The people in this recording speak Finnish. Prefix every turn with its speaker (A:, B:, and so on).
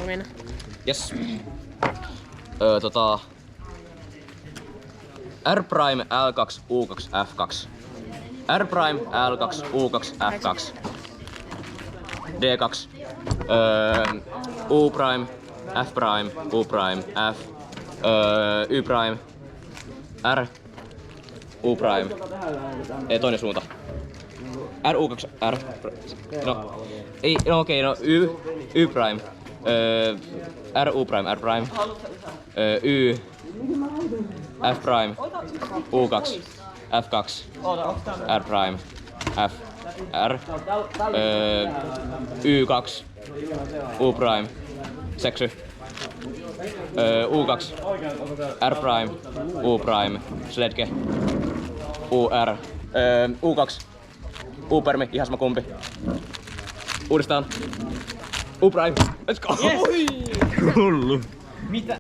A: valmiina.
B: Yes. R prime L2 U2 F2. R prime L2 U2 F2. D2. U prime F prime U prime F. Y prime R U prime. Ei toinen suunta. R U2 R. No. Ei, no okei, no Y prime. R U prime R prime. Y F prime U2 F2 R prime F R Y2 U prime seksy U2 R prime U prime sledge U R U2 U-permi, ihan sama kumpi. Uudestaan. U prime. Let's go!
C: Yes.
B: Hullu.
C: Mitä?